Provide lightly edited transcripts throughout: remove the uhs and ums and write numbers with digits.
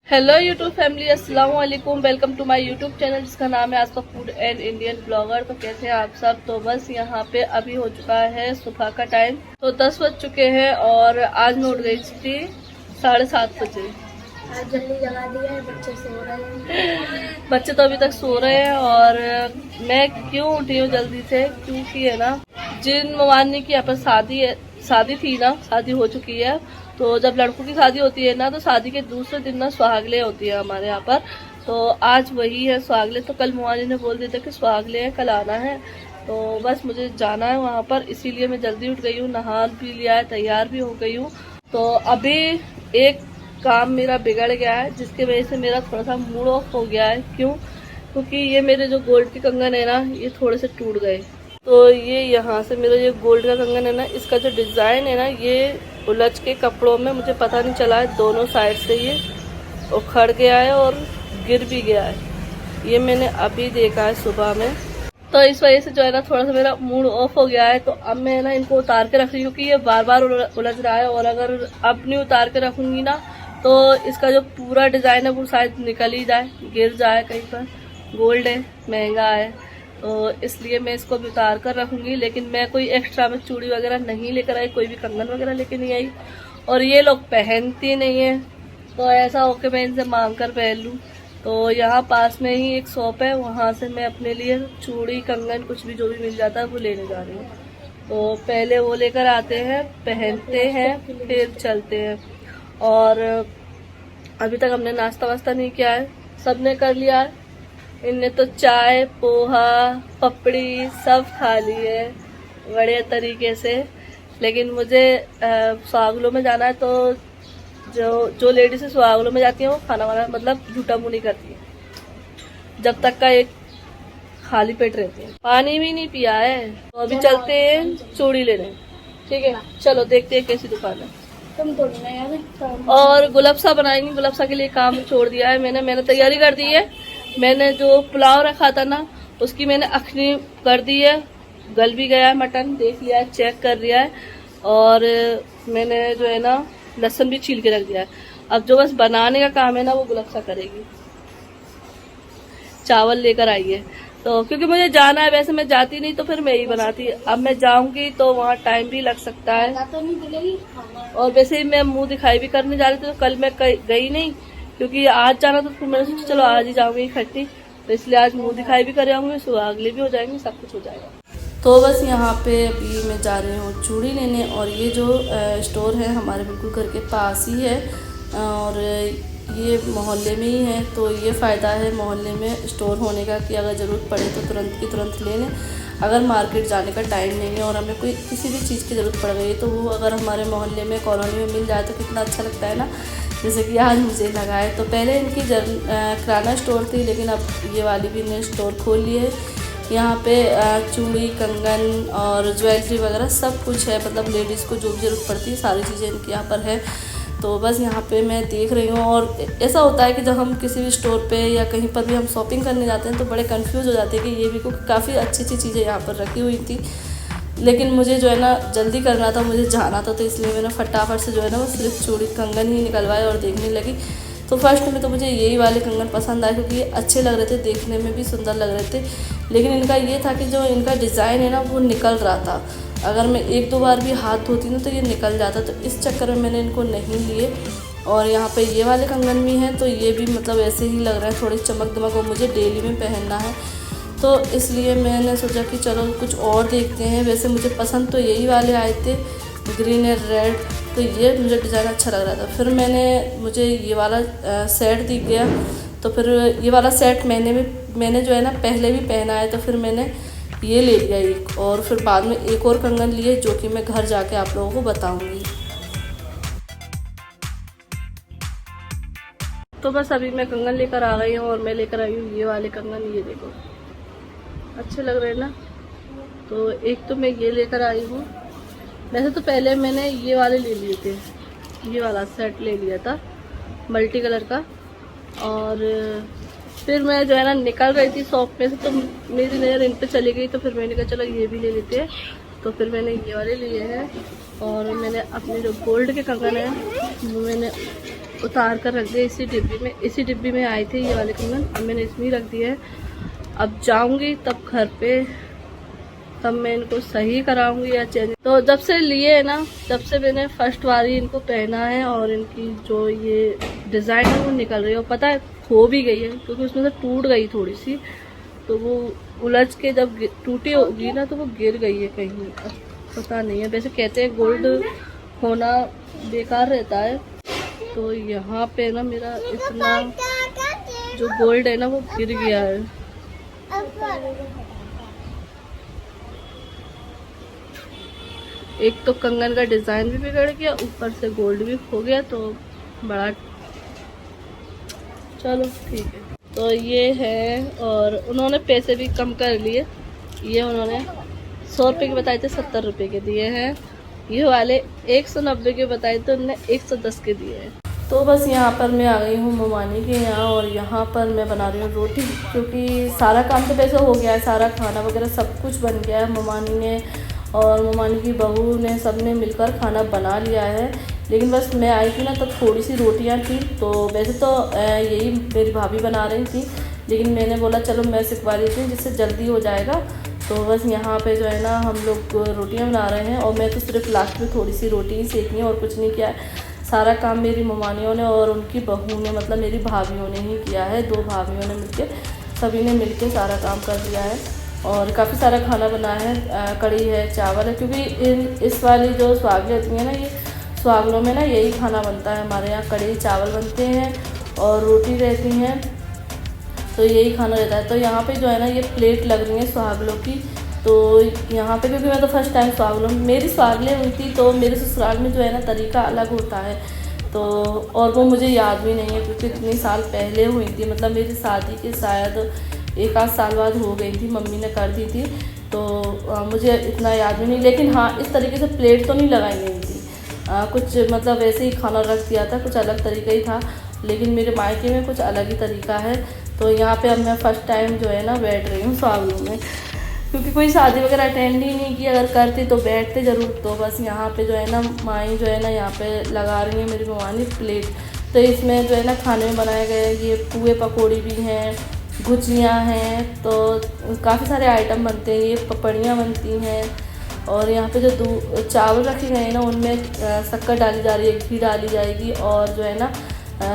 Hello YouTube family, अस्सलाम वालेकुम। Welcome to my YouTube channel जिसका नाम है आज का फूड एंड इंडियन ब्लॉगर। तो कैसे हैं आप सब। तो बस यहाँ पे अभी हो चुका है सुबह का टाइम, तो 10 बज चुके हैं और आज मैं उठ गई थी 7:30 बजे। आज जल्दी जगा दिया है, बच्चे सो रहे हैं। बच्चे तो अभी तक सो रहे हैं। और मैं क्यों उठी हूँ जल्दी से, क्योंकि है ना जिन मवानी की यहाँ पर शादी थी ना, शादी हो चुकी है। तो जब लड़कों की शादी होती है ना, तो शादी के दूसरे दिन ना सुहागले होती है हमारे यहाँ पर। तो आज वही है सुहागले। तो कल मवानी ने बोल दिया था कि सुहागले है, कल आना है। तो बस मुझे जाना है वहाँ पर, इसीलिए मैं जल्दी उठ गई हूँ, नहा भी लिया है, तैयार भी हो गई हूँ। तो अभी एक काम मेरा बिगड़ गया है जिसकी वजह से मेरा थोड़ा सा मूड ऑफ हो गया है। क्यों? क्योंकि ये मेरे जो गोल्ड के कंगन है ना, ये थोड़े से टूट गए। तो ये यहाँ से मेरा ये गोल्ड का कंगन है ना, इसका जो डिज़ाइन है ना, ये उलझ के कपड़ों में मुझे पता नहीं चला है, दोनों साइड से ये उखड़ गया है और गिर भी गया है। ये मैंने अभी देखा है सुबह में। तो इस वजह से जो है ना थोड़ा सा मेरा मूड ऑफ हो गया है। तो अब मैं ना इनको उतार के रख रही हूँ क्योंकि ये बार बार उलझ रहा है। और अगर अब नहीं उतार के रखूंगी ना, तो इसका जो पूरा डिज़ाइन है वो शायद निकल ही जाए, गिर जाए कहीं पर। गोल्ड है, महंगा है, तो इसलिए मैं इसको भी उतार कर रखूंगी। लेकिन मैं कोई एक्स्ट्रा में चूड़ी वगैरह नहीं लेकर आई, कोई भी कंगन वगैरह लेके नहीं आई। और ये लोग पहनती नहीं है, तो ऐसा हो के मैं इनसे मांग कर पहन लूँ। तो यहाँ पास में ही एक शॉप है, वहाँ से मैं अपने लिए चूड़ी कंगन कुछ भी जो भी मिल जाता है वो लेने जा रही हूँ। तो पहले वो लेकर आते हैं, पहनते हैं, फिर चलते हैं। और अभी तक हमने नाश्ता वास्ता नहीं किया है, सबने कर लिया है। इनने तो चाय, पोहा, पपड़ी सब खा ली है बढ़िया तरीके से। लेकिन मुझे सुहागलों में जाना है, तो जो लेडीज सुहागलों में जाती हैं वो खाना वाना मतलब झूठा मुंह नहीं करती है जब तक का एक खाली पेट रहती है। पानी भी नहीं पिया है। तो अभी चलते हैं चूड़ी लेने, ठीक है? चलो देखते हैं कैसी दुकान है। तुम तो नहीं यार। और गुलाबसा बनाएंगे, गुलाबसा के लिए काम छोड़ दिया है मैंने तैयारी कर दी है। मैंने जो पुलाव रखा था ना, उसकी मैंने अखनी कर दी है, गल भी गया है मटन, देख लिया है, चेक कर लिया है। और मैंने जो है ना लहसुन भी छील के रख दिया है। अब जो बस बनाने का काम है ना वो गुलाबसा करेगी। चावल लेकर आई है, तो क्योंकि मुझे जाना है, वैसे मैं जाती नहीं तो फिर मैं ही बनाती। अब मैं जाऊंगी तो वहाँ टाइम भी लग सकता है। तो नहीं मिलेगी। और वैसे ही मैं मुंह दिखाई भी करने जा रही थी, तो कल मैं गई नहीं क्योंकि आज जाना, तो फिर मैंने सोचा चलो आज ही जाऊंगी इकट्ठी। तो इसलिए आज मुंह दिखाई भी कर आऊंगी, सुहागले भी हो जाएंगे, सब कुछ हो जाएगा। तो बस यहाँ पे अभी मैं जा रही हूँ चूड़ी लेने। और ये जो स्टोर है हमारे बिल्कुल घर के पास ही है और ये मोहल्ले में ही है। तो ये फ़ायदा है मोहल्ले में स्टोर होने का कि अगर ज़रूरत पड़े तो तुरंत की तुरंत ले लें। अगर मार्केट जाने का टाइम नहीं है और हमें कोई किसी भी चीज़ की ज़रूरत पड़ गई, तो वो अगर हमारे मोहल्ले में कॉलोनी में मिल जाए तो कितना अच्छा लगता है ना। जैसे कि आज मुझे लगा है। तो पहले इनकी किराना स्टोर थी, लेकिन अब ये वाली भी इन्हें स्टोर खोल लिए है। यहाँ पे चूड़ी, कंगन और ज्वेलरी वगैरह सब कुछ है, मतलब लेडीज़ को जो भी ज़रूरत पड़ती है सारी चीज़ें इनके यहाँ पर है। तो बस यहाँ पे मैं देख रही हूँ। और ऐसा होता है कि जब हम किसी भी स्टोर पे या कहीं पर भी हम शॉपिंग करने जाते हैं तो बड़े कंफ्यूज हो जाते हैं कि ये भी क्योंकि काफ़ी अच्छी अच्छी चीज़ें यहाँ पर रखी हुई थी। लेकिन मुझे जो है ना जल्दी करना था, मुझे जाना था, तो इसलिए मैंने फटाफट से जो है ना वो सिर्फ चूड़ी कंगन ही निकलवाए और देखने लगी। तो फर्स्ट में तो मुझे यही वाले कंगन पसंद आए क्योंकि ये अच्छे लग रहे थे, देखने में भी सुंदर लग रहे थे। लेकिन इनका ये था कि जो इनका डिज़ाइन है ना वो निकल रहा था। अगर मैं एक दो बार भी हाथ धोती ना तो ये निकल जाता, तो इस चक्कर में मैंने इनको नहीं लिए। और यहाँ पे ये वाले कंगन भी हैं, तो ये भी मतलब ऐसे ही लग रहा है, थोड़ी चमक दमक, और मुझे डेली में पहनना है। तो इसलिए मैंने सोचा कि चलो कुछ और देखते हैं। वैसे मुझे पसंद तो यही वाले आए थे, ग्रीन एंड रेड, तो ये मुझे डिज़ाइन अच्छा लग रहा था। फिर मुझे ये वाला सेट दिख गया, तो फिर ये वाला सेट मैंने जो है ना पहले भी पहना है, तो फिर मैंने ये ले लिया एक। और फिर बाद में एक और कंगन लिए जो कि मैं घर जाके आप लोगों को बताऊँगी। तो बस अभी मैं कंगन लेकर आ गई हूँ और मैं लेकर आई हूँ ये वाले कंगन। ये देखो अच्छे लग रहे हैं ना। तो एक तो मैं ये लेकर आई हूँ। वैसे तो पहले मैंने ये वाले ले लिए थे, ये वाला सेट ले लिया था मल्टी कलर का। और फिर मैं जो है ना निकल रही थी शॉप में से, तो मेरी नज़र इन पे चली गई। तो फिर मैंने कहा चलो ये भी ले लेते हैं। तो फिर मैंने ये वाले लिए हैं। और मैंने अपने जो गोल्ड के कंगन हैं वो मैंने उतार कर रख दिया इसी डिब्बी में। इसी डिब्बी में आए थे ये वाले कंगन, अब मैंने इसमें ही रख दिया है। अब जाऊंगी तब घर पे, तब मैं इनको सही कराऊंगी या चेंज। तो जब से लिए है ना, जब से मैंने फर्स्ट बारी इनको पहना है और इनकी जो ये डिज़ाइन है वो निकल रही है। और पता है खो भी गई है क्योंकि उसमें से टूट गई थोड़ी सी, तो वो उलझ के जब टूटी होगी ना तो वो गिर गई है कहीं, पता नहीं है। वैसे कहते हैं गोल्ड होना बेकार रहता है, तो यहाँ पे ना मेरा इतना जो गोल्ड है ना वो गिर गया है। एक तो कंगन का डिज़ाइन भी बिगड़ गया, ऊपर से गोल्ड भी खो गया, तो बड़ा, चलो ठीक है। तो ये है, और उन्होंने पैसे भी कम कर लिए। ये उन्होंने 100 रुपये के बताए थे, 70 रुपये के दिए हैं। ये वाले 190 के बताए थे, उन्होंने 110 के दिए हैं। तो बस यहाँ पर मैं आ गई हूँ ममानी के यहाँ, और यहाँ पर मैं बना रही हूँ रोटी, क्योंकि सारा काम तो वैसे हो गया है, सारा खाना वगैरह सब कुछ बन गया है। ममानी ने और ममानी की बहू ने सब ने मिलकर खाना बना लिया है। लेकिन बस मैं आई थी ना तब थोड़ी सी रोटियाँ थी, तो वैसे तो यही मेरी भाभी बना रही थी, लेकिन मैंने बोला चलो मैं सिखवा देती हूँ जिससे जल्दी हो जाएगा। तो बस यहाँ पे जो है ना हम लोग रोटियाँ बना रहे हैं, और मैं तो सिर्फ लास्ट में थोड़ी सी रोटी ही सेकनी है और कुछ नहीं किया है। सारा काम मेरी ममानियों ने और उनकी बहू ने, मतलब मेरी भाभीयों ने ही किया है। 2 भाभीयों ने मिलके, सभी ने मिलके सारा काम कर दिया है, और काफ़ी सारा खाना बना है। कढ़ी है, चावल है, क्योंकि इस वाली जो सुहागनें होती हैं ना, ये सुहागनों में ना यही खाना बनता है हमारे यहाँ। कढ़ी चावल बनते हैं और रोटी रहती हैं, तो यही खाना रहता है। तो यहाँ पे जो है ना ये प्लेट लग रही है सुहागनों की। तो यहाँ पे क्योंकि मैं तो फर्स्ट टाइम सुहागनों, मेरी सुहागनें हुई थी, तो मेरे ससुराल में जो है ना तरीका अलग होता है, तो और वो मुझे याद भी नहीं है क्योंकि इतने साल पहले हुई थी। मतलब मेरी शादी के शायद 1 आध साल बाद हो गई थी, मम्मी ने कर दी थी, तो मुझे इतना याद भी नहीं। लेकिन हाँ, इस तरीके से प्लेट तो नहीं लगाई गई थी, कुछ मतलब वैसे ही खाना रख दिया था, कुछ अलग तरीका ही था। लेकिन मेरे मायके में कुछ अलग ही तरीका है। तो यहाँ पे अब मैं फ़र्स्ट टाइम जो है ना बैठ रही हूँ सुहागनों में, क्योंकि कोई शादी वगैरह अटेंड ही नहीं की। अगर करती तो बैठते ज़रूर। तो बस यहाँ पे जो है ना माई जो है ना यहाँ पे लगा रही है मेरी ममानी प्लेट। तो इसमें जो है ना खाने में बनाए गए ये पुए पकौड़ी भी हैं, गुजियाँ हैं, तो काफ़ी सारे आइटम बनते हैं। ये पपड़ियाँ बनती हैं, और यहाँ पे जो चावल रखे गए हैं ना उनमें शक्कर डाली जा रही है, घी डाली जाएगी, और जो है ना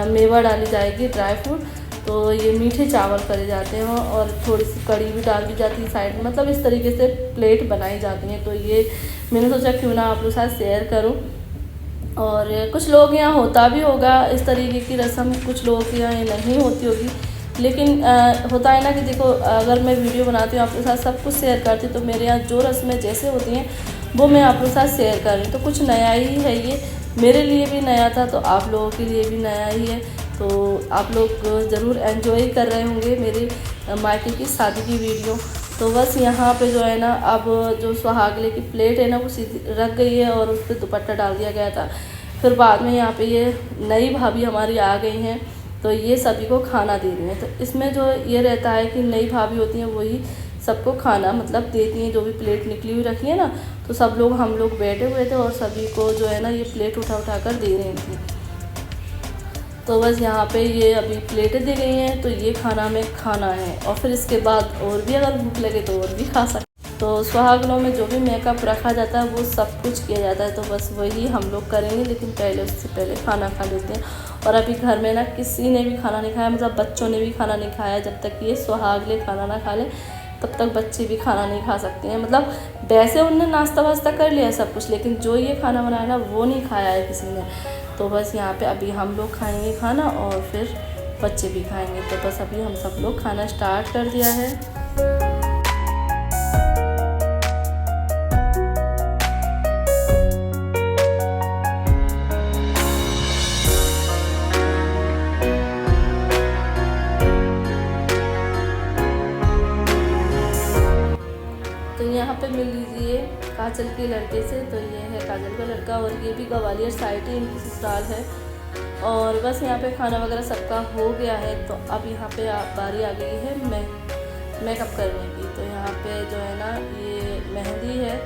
मेवा डाली जाएगी, ड्राई फ्रूट। तो ये मीठे चावल करे जाते हैं, और थोड़ी सी कड़ी भी डाल दी जाती है साइड में। मतलब इस तरीके से प्लेट बनाई जाती हैं। तो ये मैंने सोचा क्यों ना आप लोग साथ शेयर करूं। और कुछ लोग यहाँ होता भी होगा इस तरीके की रस्म, कुछ लोगों के यहाँ नहीं होती होगी। लेकिन होता है ना कि देखो, अगर मैं वीडियो बनाती हूँ आप लोग साथ सब कुछ शेयर करती हूँ, तो मेरे यहाँ जो रस्में जैसे होती हैं वो मैं आप लोग साथ शेयर कर रही हूँ। तो कुछ नया ही है, ये मेरे लिए भी नया था, तो आप लोगों के लिए भी नया ही है। तो आप लोग ज़रूर एंजॉय कर रहे होंगे मेरी मायके की शादी की वीडियो। तो बस यहाँ पे जो है ना अब जो सुहागले की प्लेट है ना वो सीधी रख गई है, और उस पर दुपट्टा डाल दिया गया था। फिर बाद में यहाँ पे ये नई भाभी हमारी आ गई हैं, तो ये सभी को खाना दे रही हैं। तो इसमें जो ये रहता है कि नई भाभी होती हैं वही सबको खाना मतलब देती हैं। जो भी प्लेट निकली हुई रखी है ना, तो सब लोग हम लोग बैठे हुए थे और सभी को जो है ना ये प्लेट उठा उठा कर दे रही थी। तो बस यहाँ पे ये अभी प्लेटें दी गई हैं, तो ये खाना में खाना है, और फिर इसके बाद और भी अगर भूख लगे तो और भी खा सकते। तो सुहागनों में जो भी मेकअप रखा जाता है वो सब कुछ किया जाता है, तो बस वही हम लोग करेंगे। लेकिन पहले उससे पहले खाना खा लेते हैं। और अभी घर में ना किसी ने भी खाना नहीं खाया, मतलब बच्चों ने भी खाना नहीं खाया। जब तक ये सुहागले खाना ना खा लें तब तक बच्चे भी खाना नहीं खा सकते हैं। मतलब वैसे उनने नाश्ता वास्ता कर लिया है सब कुछ, लेकिन जो ये खाना बनाया ना वो नहीं खाया है किसी ने। तो बस यहाँ पे अभी हम लोग खाएंगे खाना, और फिर बच्चे भी खाएंगे। तो बस अभी हम सब लोग खाना स्टार्ट कर दिया है। यहाँ पे मिल लीजिए काजल के लड़के से। तो ये है काजल का लड़का, और ये भी ग्वालियर साइड ही इनकी ससुराल है। और बस यहाँ पे खाना वगैरह सबका हो गया है। तो अब यहाँ पे बारी आ गई है मेकअप करने की। तो यहाँ पे जो है ना ये मेहंदी है,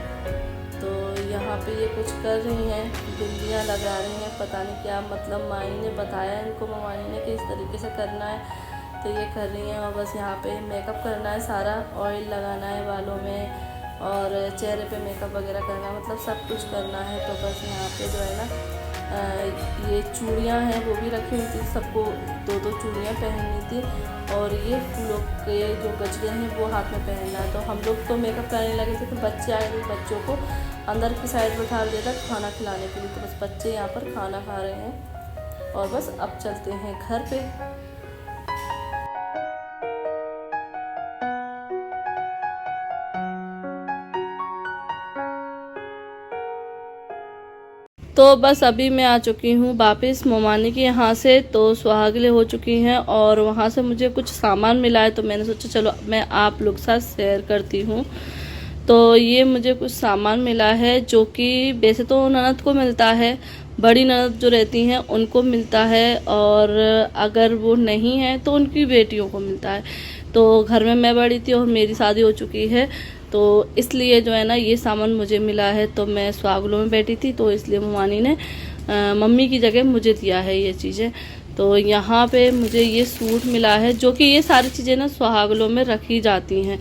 तो यहाँ पे ये कुछ कर रही हैं, बिंदियाँ लगा रही हैं, पता नहीं क्या मतलब माई ने बताया इनको, ममानी ने कि इस तरीके से करना है, तो ये कर रही हैं। और बस यहाँ पे मेकअप करना है सारा, ऑयल लगाना है बालों में और चेहरे पे मेकअप वगैरह करना है, मतलब सब कुछ करना है। तो बस यहाँ पे जो है ना ये चूड़ियाँ हैं वो भी रखी हुई थी, सबको दो दो चूड़ियाँ पहननी थी, और ये फूलों के जो गजरे हैं वो हाथ में पहनना है। तो हम लोग तो मेकअप करने लगे थे, फिर बच्चे आए थे, बच्चों को अंदर की साइड बैठा दिया था खाना खिलाने के लिए। तो बस बच्चे यहाँ पर खाना खा रहे हैं और बस अब चलते हैं घर पे। तो बस अभी मैं आ चुकी हूँ वापस ममानी के यहाँ से, तो सुहागले हो चुकी हैं और वहाँ से मुझे कुछ सामान मिला है, तो मैंने सोचा चलो मैं आप लोग साथ शेयर करती हूँ। तो ये मुझे कुछ सामान मिला है जो कि वैसे तो ननद को मिलता है, बड़ी ननद जो रहती हैं उनको मिलता है, और अगर वो नहीं है तो उनकी बेटियों को मिलता है। तो घर में मैं बड़ी थी और मेरी शादी हो चुकी है, तो इसलिए जो है ना ये सामान मुझे मिला है। तो मैं सुहागलों में बैठी थी, तो इसलिए ममानी ने मम्मी की जगह मुझे दिया है ये चीज़ें। तो यहाँ पे मुझे ये सूट मिला है, जो कि ये सारी चीज़ें ना सुहागलों में रखी जाती हैं।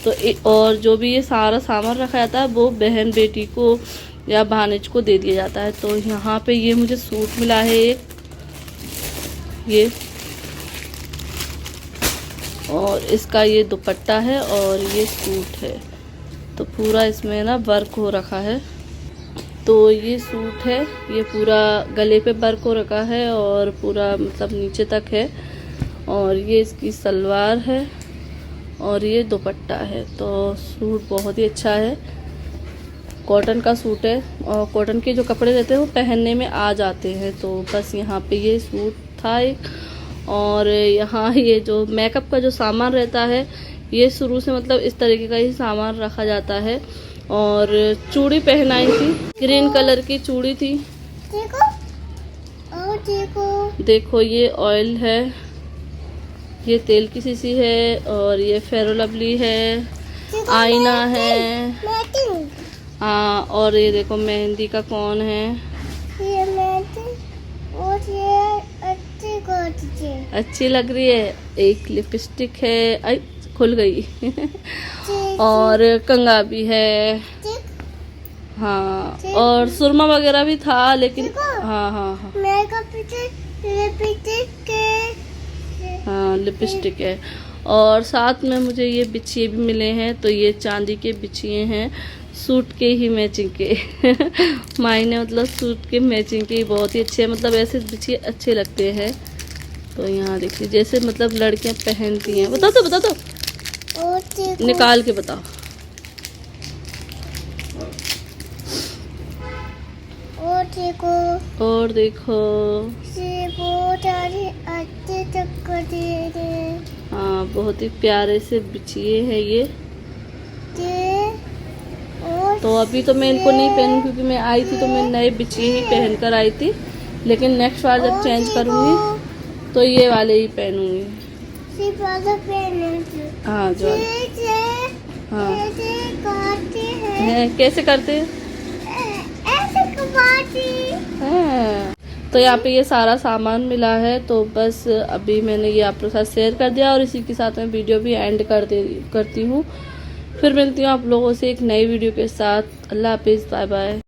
तो और जो भी ये सारा सामान रखा जाता है वो बहन बेटी को या भानेज को दे दिया जाता है। तो यहाँ पे ये मुझे सूट मिला है एक, ये, और इसका ये दुपट्टा है और ये सूट है। तो पूरा इसमें ना वर्क हो रखा है। तो ये सूट है, ये पूरा गले पे वर्क हो रखा है और पूरा मतलब नीचे तक है, और ये इसकी सलवार है और ये दुपट्टा है। तो सूट बहुत ही अच्छा है, कॉटन का सूट है, और कॉटन के जो कपड़े रहते हैं वो पहनने में आ जाते हैं। तो बस यहाँ पे ये सूट था एक, और यहाँ ये जो मेकअप का जो सामान रहता है ये शुरू से मतलब इस तरीके का ही सामान रखा जाता है। और चूड़ी पहनाई थी, ग्रीन कलर की चूड़ी थी, देखो ये ऑयल है, ये तेल की शीशी है, और ये फेयर लवली है, आईना है, हाँ, और ये देखो मेहंदी का कौन है, ये मेहंदी, और ये अच्छी लग रही है। एक लिपस्टिक है, आई खुल गई और कंघा भी है, हाँ, और सुरमा वगैरह भी था, लेकिन हाँ हाँ हाँ हाँ लिपस्टिक है। और साथ में मुझे ये बिछिए भी मिले हैं, तो ये चांदी के बिछिए हैं, सूट के ही मैचिंग के माई ने मतलब सूट के मैचिंग के बहुत ही अच्छे, मतलब ऐसे बिछिए अच्छे लगते हैं। तो यहाँ देखिए जैसे मतलब लड़कियां पहनती हैं, बता दो निकाल के बताओ। और देखो हाँ बहुत ही प्यारे से बिछिए हैं ये। तो अभी तो मैं इनको नहीं पहनूं क्योंकि मैं आई थी तो मैं नए बिछिए ही पहन कर आई थी, लेकिन नेक्स्ट बार जब चेंज करूंगी तो ये वाले ही पहनूंगी। हाँ जो हाँ है, कैसे करते हैं? हाँ। तो यहाँ पे ये सारा सामान मिला है, तो बस अभी मैंने ये आप लोग के साथ शेयर कर दिया, और इसी के साथ मैं वीडियो भी एंड करती हूँ। फिर मिलती हूँ आप लोगों से एक नई वीडियो के साथ। अल्लाह हाफिज़, बाय बाय।